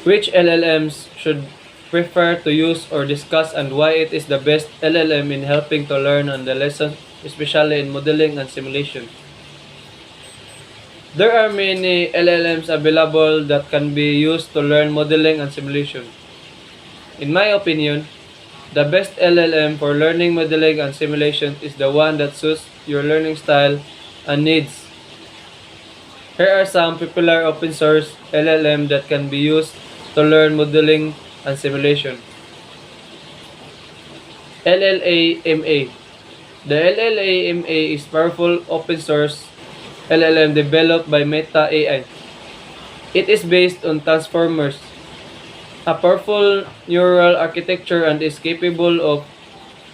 Which LLMs should prefer to use or discuss and why it is the best LLM in helping to learn on the lesson, especially in modeling and simulation. There are many LLMs available that can be used to learn modeling and simulation. In my opinion, the best LLM for learning modeling and simulation is the one that suits your learning style and needs. Here are some popular open source LLM that can be used to learn modeling and simulation. LLaMA. The LLaMA is powerful open source LLM developed by Meta AI. It is based on transformers, a powerful neural architecture, and is capable of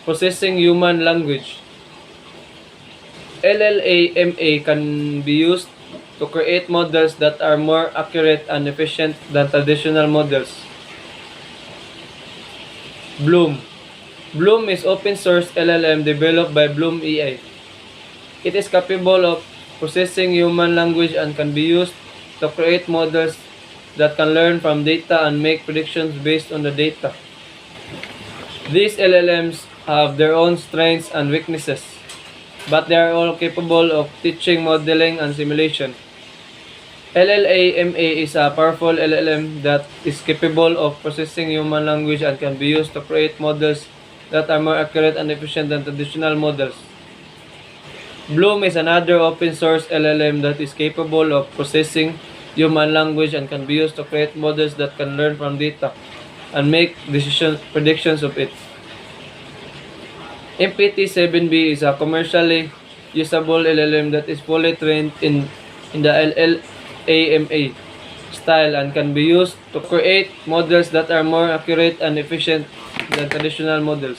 processing human language. LLaMA can be used to create models that are more accurate and efficient than traditional models. Bloom. Bloom is open source LLM developed by Bloom AI. It is capable of processing human language and can be used to create models that can learn from data and make predictions based on the data. These LLMs have their own strengths and weaknesses, but they are all capable of teaching modeling and simulation. LLaMA is a powerful LLM that is capable of processing human language and can be used to create models that are more accurate and efficient than traditional models. Bloom is another open source LLM that is capable of processing human language and can be used to create models that can learn from data and make predictions of it. MPT-7B is a commercially usable LLM that is fully trained in the LLaMA style and can be used to create models that are more accurate and efficient than traditional models.